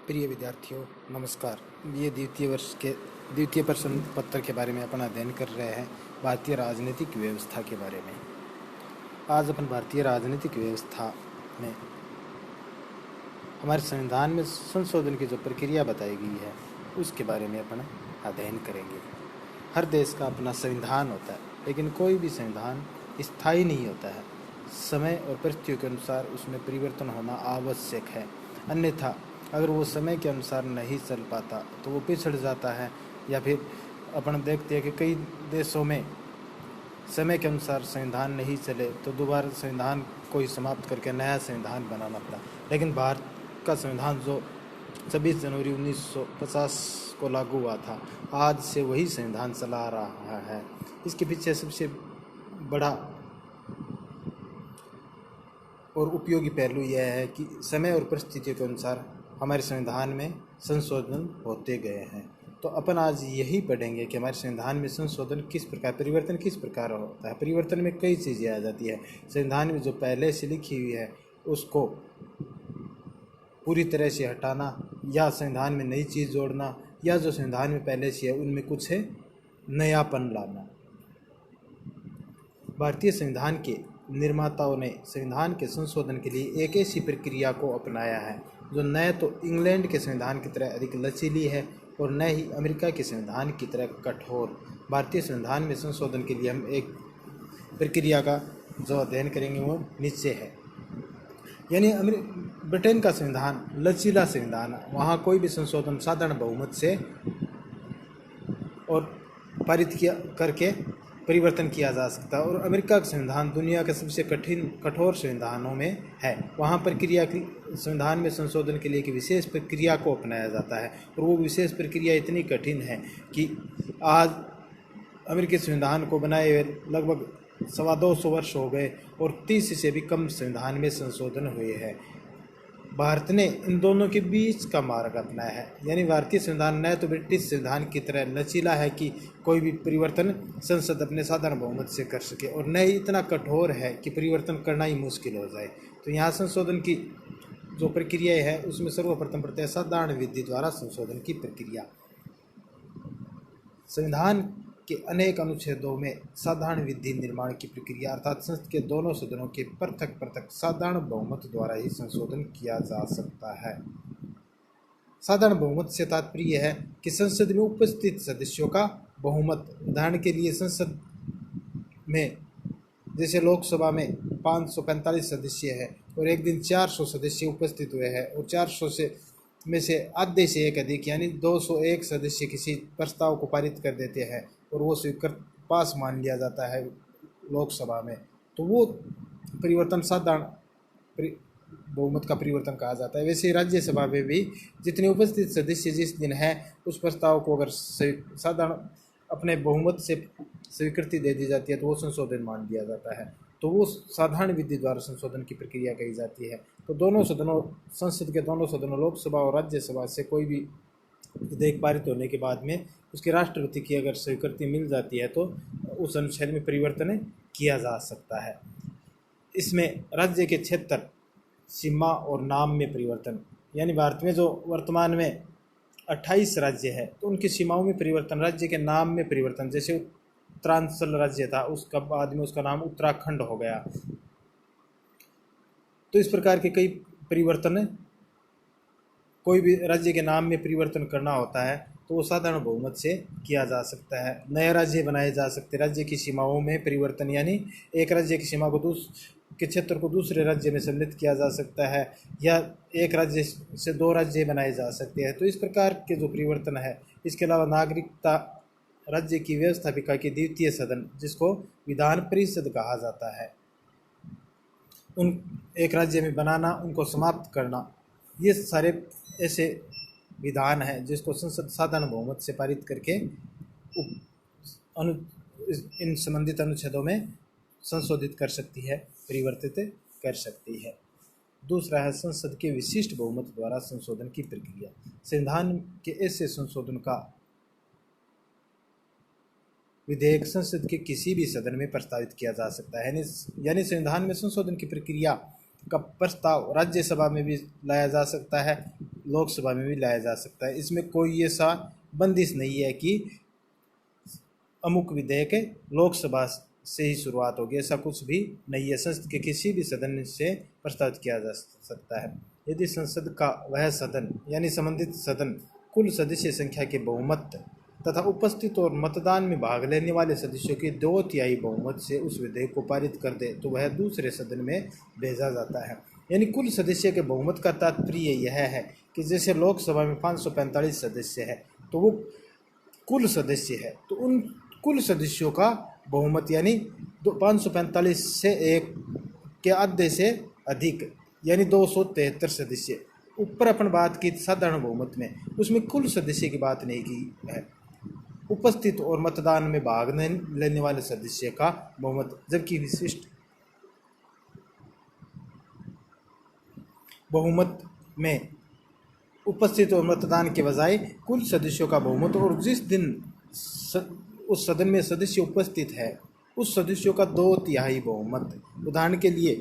प्रिय विद्यार्थियों, नमस्कार। ये द्वितीय वर्ष के द्वितीय प्रश्न पत्र के बारे में अपन अध्ययन कर रहे हैं, भारतीय राजनीतिक व्यवस्था के बारे में। आज अपन भारतीय राजनीतिक व्यवस्था में हमारे संविधान में संशोधन की जो प्रक्रिया बताई गई है उसके बारे में अपन अध्ययन करेंगे। हर देश का अपना संविधान होता है, लेकिन कोई भी संविधान स्थायी नहीं होता है। समय और परिस्थितियों के अनुसार उसमें परिवर्तन होना आवश्यक है, अन्यथा अगर वो समय के अनुसार नहीं चल पाता तो वो पिछड़ जाता है। या फिर अपन देखते हैं कि कई देशों में समय के अनुसार संविधान नहीं चले तो दोबारा संविधान को ही समाप्त करके नया संविधान बनाना पड़ा। लेकिन भारत का संविधान जो 26 जनवरी 1950 को लागू हुआ था, आज से वही संविधान चला रहा है। इसके पीछे सबसे बड़ा और उपयोगी पहलू यह है कि समय और परिस्थितियों के अनुसार हमारे संविधान में संशोधन होते गए हैं। तो अपन आज यही पढ़ेंगे कि हमारे संविधान में संशोधन किस प्रकार, परिवर्तन किस प्रकार होता है। परिवर्तन में कई चीज़ें आ जाती है। संविधान में जो पहले से लिखी हुई है उसको पूरी तरह से हटाना, या संविधान में नई चीज़ जोड़ना, या जो संविधान में पहले से है उनमें कुछ है नयापन लाना। भारतीय संविधान के निर्माताओं ने संविधान के संशोधन के लिए एक ऐसी प्रक्रिया को अपनाया है जो न तो इंग्लैंड के संविधान की तरह अधिक लचीली है और न ही अमेरिका के संविधान की तरह कठोर। भारतीय संविधान में संशोधन के लिए हम एक प्रक्रिया का जो अध्ययन करेंगे वो नीचे है। यानी ब्रिटेन का संविधान लचीला संविधान है, वहाँ कोई भी संशोधन साधारण बहुमत से और पारित किया करके परिवर्तन किया जा सकता है। और अमेरिका का संविधान दुनिया के सबसे कठोर संविधानों में है। वहाँ प्रक्रिया संविधान में संशोधन के लिए एक विशेष प्रक्रिया को अपनाया जाता है, और वो विशेष प्रक्रिया इतनी कठिन है कि आज अमेरिकी संविधान को बनाए हुए लगभग 225 वर्ष हो गए और 30 से भी कम संविधान में संशोधन हुए हैं। भारत ने इन दोनों के बीच का मार्ग अपनाया है। यानी भारतीय संविधान न तो ब्रिटिश संविधान की तरह लचीला है कि कोई भी परिवर्तन संसद अपने साधारण बहुमत से कर सके, और न ही इतना कठोर है कि परिवर्तन करना ही मुश्किल हो जाए। तो यहाँ संशोधन की जो प्रक्रिया है उसमें सर्वप्रथम पड़ता है साधारण विधि द्वारा संशोधन की प्रक्रिया। संविधान के अनेक अनुच्छेदों में साधारण विधि निर्माण की प्रक्रिया अर्थात संसद के दोनों सदनों के पृथक पृथक साधारण बहुमत द्वारा ही संशोधन किया जा सकता है। साधारण बहुमत से तात्पर्य है कि संसद में उपस्थित सदस्यों का बहुमत। उदाहरण के लिए संसद में जैसे लोकसभा में 545 सदस्य है और एक दिन 400 सदस्य उपस्थित हुए हैं, और 400 में से आधे से एक अधिक यानी 201 सदस्य किसी प्रस्ताव को पारित कर देते हैं और वो स्वीकृत पास मान लिया जाता है लोकसभा में, तो वो परिवर्तन साधारण बहुमत का परिवर्तन कहा जाता है। वैसे राज्यसभा में भी जितने उपस्थित सदस्य जिस दिन है उस प्रस्ताव को अगर साधारण अपने बहुमत से स्वीकृति दे दी जाती है तो वो संशोधन मान लिया जाता है। तो वो साधारण विधि द्वारा संशोधन की प्रक्रिया कही जाती है। तो दोनों सदनों, संसद के दोनों सदनों लोकसभा और राज्यसभा से कोई भी विधेयक पारित होने के बाद में उसके राष्ट्रपति की अगर स्वीकृति मिल जाती है तो उस अनुच्छेद में परिवर्तन किया जा सकता है। इसमें राज्य के क्षेत्र, सीमा और नाम में परिवर्तन, यानी भारत में जो वर्तमान में 28 राज्य है तो उनकी सीमाओं में परिवर्तन, राज्य के नाम में परिवर्तन, जैसे उत्तरांचल राज्य था उसका बाद में उसका नाम उत्तराखंड हो गया। तो इस प्रकार के कई परिवर्तन, कोई भी राज्य के नाम में परिवर्तन करना होता है तो वो साधारण बहुमत से किया जा सकता है। नए राज्य बनाए जा सकते, राज्य की सीमाओं में परिवर्तन, यानी एक राज्य की सीमा को के क्षेत्र को दूसरे राज्य में सम्मिलित किया जा सकता है, या एक राज्य से 2 राज्य बनाए जा सकते हैं। तो इस प्रकार के जो परिवर्तन है, इसके अलावा नागरिकता, राज्य की व्यवस्थापिका के द्वितीय सदन जिसको विधान परिषद कहा जाता है, उन एक राज्य में बनाना, उनको समाप्त करना, ये सारे ऐसे विधान हैं जिसको संसद साधारण बहुमत से पारित करके इन संबंधित अनुच्छेदों में संशोधित कर सकती है, परिवर्तित कर सकती है। दूसरा है संसद के विशिष्ट बहुमत द्वारा संशोधन की प्रक्रिया। संविधान के ऐसे संशोधन का विधेयक संसद के किसी भी सदन में प्रस्तावित किया जा सकता है। यानी संविधान में संशोधन की प्रक्रिया का प्रस्ताव राज्यसभा में भी लाया जा सकता है, लोकसभा में भी लाया जा सकता है। इसमें कोई ऐसा बंदिश नहीं है कि अमुक विधेयक लोकसभा से ही शुरुआत होगी, ऐसा कुछ भी नहीं है। संसद के किसी भी सदन से प्रस्तावित किया जा सकता है। यदि संसद का वह सदन यानी संबंधित सदन कुल सदस्य संख्या के बहुमत तथा उपस्थित और मतदान में भाग लेने वाले सदस्यों की 2/3 बहुमत से उस विधेयक को पारित कर दे तो वह दूसरे सदन में भेजा जाता है। यानी कुल सदस्य के बहुमत का तात्पर्य यह है कि जैसे लोकसभा में 545 सदस्य है तो वो कुल सदस्य है, तो उन कुल सदस्यों का बहुमत यानी 545 से एक के आधे से अधिक यानी 273 सदस्य। ऊपर अपन बात की साधारण बहुमत में, उसमें कुल सदस्य की बात नहीं की है, उपस्थित और मतदान में भाग लेने वाले सदस्य का बहुमत। जबकि विशिष्ट बहुमत में उपस्थित और मतदान के बजाय कुल सदस्यों का बहुमत और जिस दिन उस सदन में सदस्य उपस्थित है उस सदस्यों का 2/3 बहुमत। उदाहरण के लिए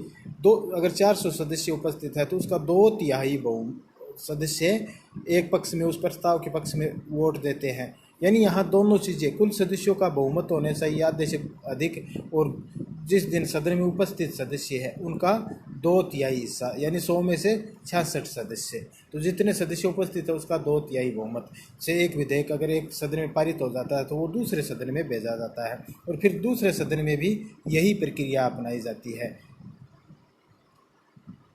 अगर 400 सदस्य उपस्थित है तो उसका 2/3 सदस्य एक पक्ष में उस प्रस्ताव के पक्ष में वोट देते हैं। यानी यहाँ दोनों चीज़ें, कुल सदस्यों का बहुमत होने चाहिए आधे से अधिक, और जिस दिन सदन में उपस्थित सदस्य है उनका 2/3 हिस्सा यानी 100 में से 66 सदस्य। तो जितने सदस्य उपस्थित है उसका 2/3 बहुमत से एक विधेयक अगर एक सदन में पारित हो जाता है तो वो दूसरे सदन में भेजा जाता है और फिर दूसरे सदन में भी यही प्रक्रिया अपनाई जाती है।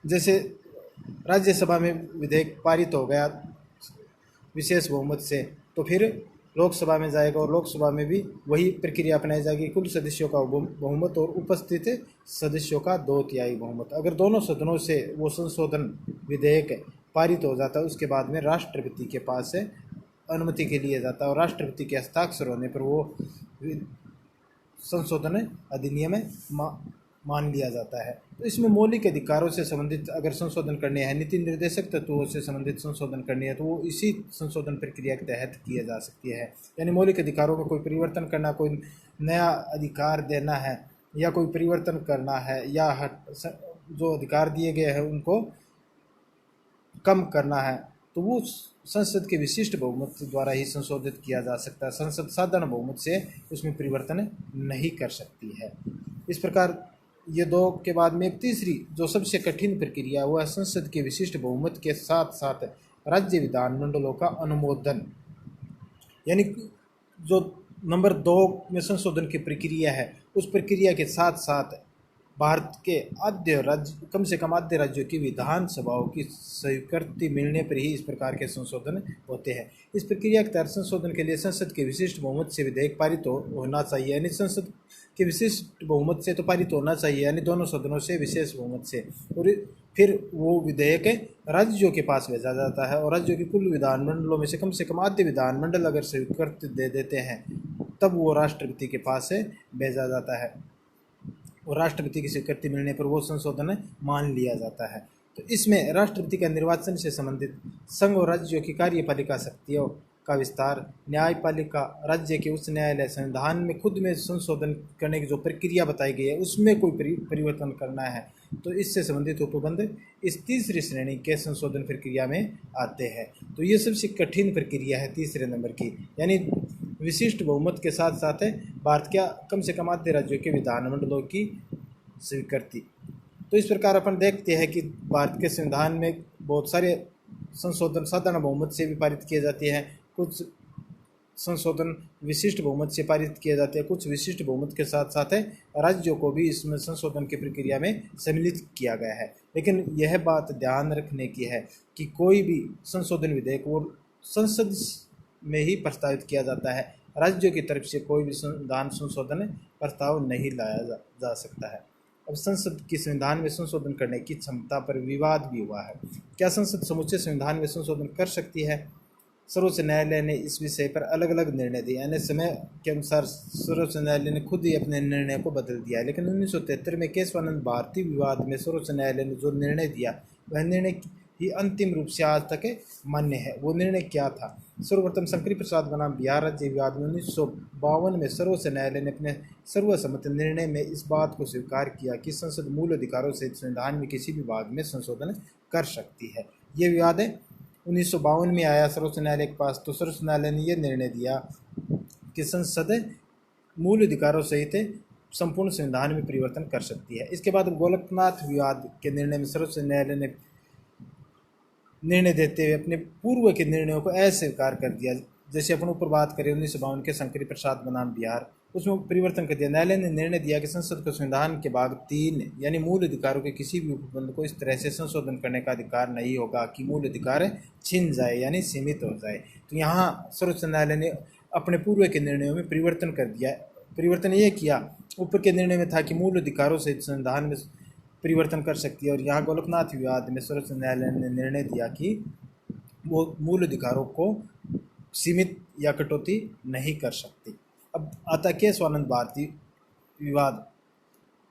जैसे राज्यसभा में विधेयक पारित हो गया विशेष बहुमत से तो फिर लोकसभा में जाएगा और लोकसभा में भी वही प्रक्रिया अपनाई जाएगी, कुल सदस्यों का बहुमत और उपस्थित सदस्यों का 2/3 बहुमत। अगर दोनों सदनों से वो संशोधन विधेयक पारित हो जाता है उसके बाद में राष्ट्रपति के पास से अनुमति के लिए जाता है और राष्ट्रपति के हस्ताक्षर होने पर वो संशोधन अधिनियम मान लिया जाता है। तो इसमें मौलिक अधिकारों से संबंधित अगर संशोधन करने हैं, नीति निर्देशक तत्वों से संबंधित संशोधन करनी है तो वो इसी संशोधन प्रक्रिया के तहत किया जा सकती है। यानी मौलिक अधिकारों में कोई परिवर्तन करना, कोई नया अधिकार देना है या कोई परिवर्तन करना है या जो अधिकार दिए गए हैं उनको कम करना है तो वो संसद के विशिष्ट बहुमत द्वारा ही संशोधित किया जा सकता है। संसद साधारण बहुमत से उसमें परिवर्तन नहीं कर सकती है। इस प्रकार ये दो के बाद में एक तीसरी जो सबसे कठिन प्रक्रिया वह संसद के विशिष्ट बहुमत के साथ साथ राज्य विधानमंडलों का अनुमोदन, यानी जो नंबर 2 में संशोधन की प्रक्रिया है उस प्रक्रिया के साथ साथ भारत के आद्य राज्य कम से कम आद्य राज्यों की विधानसभाओं की स्वीकृति मिलने पर ही इस प्रकार के संशोधन होते हैं। इस प्रक्रिया के तहत संशोधन के लिए संसद के विशिष्ट बहुमत से विधेयक पारित होना चाहिए, यानी संसद के विशिष्ट बहुमत से तो पारित होना चाहिए, यानी दोनों सदनों से विशेष बहुमत से, और फिर वो विधेयक राज्यों के पास भेजा जाता है और राज्यों के कुल विधानमंडलों में से कम आधे विधानमंडल अगर स्वीकृति दे देते हैं तब वो राष्ट्रपति के पास से भेजा जाता है और राष्ट्रपति की स्वीकृति मिलने पर वो संशोधन मान लिया जाता है। तो इसमें राष्ट्रपति का निर्वाचन से संबंधित संघ और राज्यों की कार्यपालिका शक्तियों का विस्तार, न्यायपालिका, राज्य के उच्च न्यायालय, संविधान में खुद में संशोधन करने की जो प्रक्रिया बताई गई है उसमें कोई परिवर्तन करना है तो इससे संबंधित उपबंध इस तीसरी श्रेणी के संशोधन प्रक्रिया में आते हैं। तो ये सबसे कठिन प्रक्रिया है तीसरे नंबर की, यानी विशिष्ट बहुमत के साथ साथ है भारत के कम से कम आधे राज्यों के विधानमंडलों की स्वीकृति। तो इस प्रकार अपन देखते हैं कि भारत के संविधान में बहुत सारे संशोधन साधारण बहुमत से भी पारित किए जाते हैं, कुछ संशोधन विशिष्ट बहुमत से पारित किए जाते हैं, कुछ विशिष्ट बहुमत के साथ साथ है राज्यों को भी इसमें संशोधन की प्रक्रिया में सम्मिलित किया गया है। लेकिन यह बात ध्यान रखने की है कि कोई भी संशोधन विधेयक वो संसद में ही प्रस्तावित किया जाता है, राज्यों की तरफ से कोई भी संविधान संशोधन प्रस्ताव नहीं लाया जा सकता है। अब संसद की संविधान में संशोधन करने की क्षमता पर विवाद भी हुआ है। क्या संसद समूचे संविधान में संशोधन कर सकती है? सर्वोच्च न्यायालय ने इस विषय पर अलग अलग निर्णय दिए, यानी समय के अनुसार सर्वोच्च न्यायालय ने खुद ही अपने निर्णय को बदल दिया है। लेकिन 1973 में केशवानंद भारती विवाद में सर्वोच्च न्यायालय ने जो निर्णय दिया वह निर्णय ही अंतिम रूप से आज तक मान्य है। वो निर्णय क्या था? सर्वप्रथम शंकरी प्रसाद बनाम बिहार राज्य विवाद में 1952 में सर्वोच्च न्यायालय ने अपने सर्वसम्मत निर्णय में इस बात को स्वीकार किया कि संसद मूल अधिकारों से संविधान में किसी भी भाग में संशोधन कर सकती है। ये विवाद 1952 में आया सर्वोच्च न्यायालय के पास, तो सर्वोच्च न्यायालय ने यह निर्णय दिया कि संसद मूल अधिकारों सहित संपूर्ण संविधान में परिवर्तन कर सकती है। इसके बाद गोलकनाथ विवाद के निर्णय में सर्वोच्च न्यायालय ने निर्णय देते हुए अपने पूर्व के निर्णयों को अस्वीकार कर दिया। जैसे अपन ऊपर बात करें 1952 के शंकरी प्रसाद बनाम बिहार, उसमें परिवर्तन कर दिया। न्यायालय ने निर्णय दिया कि संसद को संविधान के भाग 3 यानी मूल अधिकारों के किसी भी उपबंध को इस तरह से संशोधन करने का अधिकार नहीं होगा कि मूल अधिकार छिन जाए यानी सीमित हो जाए। तो यहाँ सर्वोच्च न्यायालय ने अपने पूर्व के निर्णयों में परिवर्तन कर दिया। परिवर्तन ये किया, ऊपर के निर्णय में था कि मूल अधिकारों से संविधान में परिवर्तन कर सकती है, और यहाँ गोलकनाथ विवाद में सर्वोच्च न्यायालय ने निर्णय दिया कि वो मूल अधिकारों को सीमित या कटौती नहीं कर सकती। अब आता केशवानंद भारती विवाद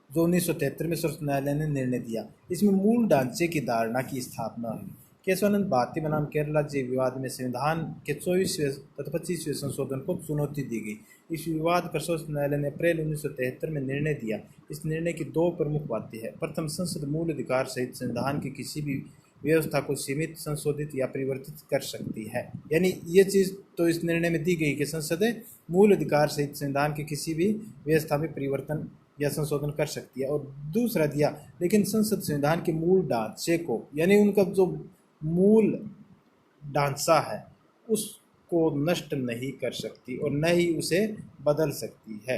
जो 1973 में सर्वोच्च न्यायालय ने निर्णय दिया। इसमें मूल ढांचे की धारणा की स्थापना हुई। केशवानंद भारती बनाम केरल राज्य विवाद में संविधान के 24वें तथा 25वें संशोधन को चुनौती दी गई। इस विवाद पर सर्वोच्च न्यायालय ने अप्रैल 1973 में निर्णय दिया। इस निर्णय की दो प्रमुख बातें हैं। प्रथम, संसद मूल अधिकार सहित संविधान की किसी भी व्यवस्था को सीमित, संशोधित या परिवर्तित कर सकती है। यानी ये चीज़ तो इस निर्णय में दी गई कि संसद मूल अधिकार सहित संविधान की किसी भी व्यवस्था में परिवर्तन या संशोधन कर सकती है। और दूसरा दिया, लेकिन संसद संविधान के मूल ढांचे को, यानी उनका जो मूल ढांचा है, उसको नष्ट नहीं कर सकती और न ही उसे बदल सकती है।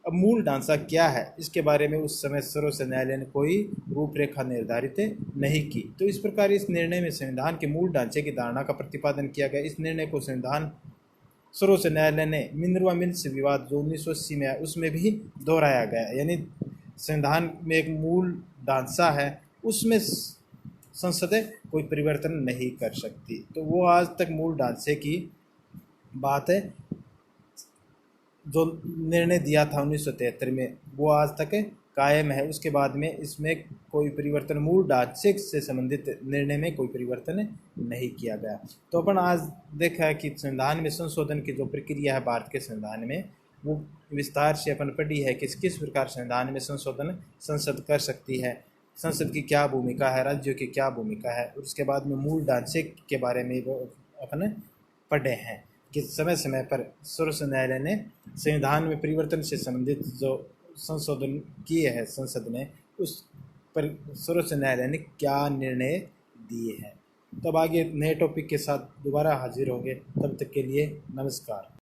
अब मूल ढांचा क्या है, इसके बारे में उस समय सर्वोच्च न्यायालय ने कोई रूपरेखा निर्धारित नहीं की। तो इस प्रकार इस निर्णय में संविधान के मूल ढांचे की धारणा का प्रतिपादन किया गया। इस निर्णय को सर्वोच्च न्यायालय ने मिनर्वा मिल्स विवाद जो 1980 में है उसमें भी दोहराया गया। यानी संविधान में एक मूल ढांचा है, उसमें संसद कोई परिवर्तन नहीं कर सकती। तो वो आज तक मूल ढांचे की बात है, जो निर्णय दिया था 1973 में, वो आज तक कायम है। उसके बाद में इसमें कोई परिवर्तन, मूल ढांचे से संबंधित निर्णय में कोई परिवर्तन नहीं किया गया। तो अपन आज देखा है कि संविधान में संशोधन की जो प्रक्रिया है भारत के संविधान में, वो विस्तार से अपन पढ़ी है कि किस प्रकार संविधान में संशोधन संसद कर सकती है, संसद की क्या भूमिका है, राज्यों की क्या भूमिका है। और उसके बाद में मूल ढांचे के बारे में अपन पढ़े हैं कि समय समय पर सर्वोच्च न्यायालय ने संविधान में परिवर्तन से संबंधित जो संशोधन किए हैं संसद ने, उस पर सर्वोच्च न्यायालय ने क्या निर्णय दिए हैं। तब आगे नए टॉपिक के साथ दोबारा हाजिर होंगे। तब तक के लिए नमस्कार।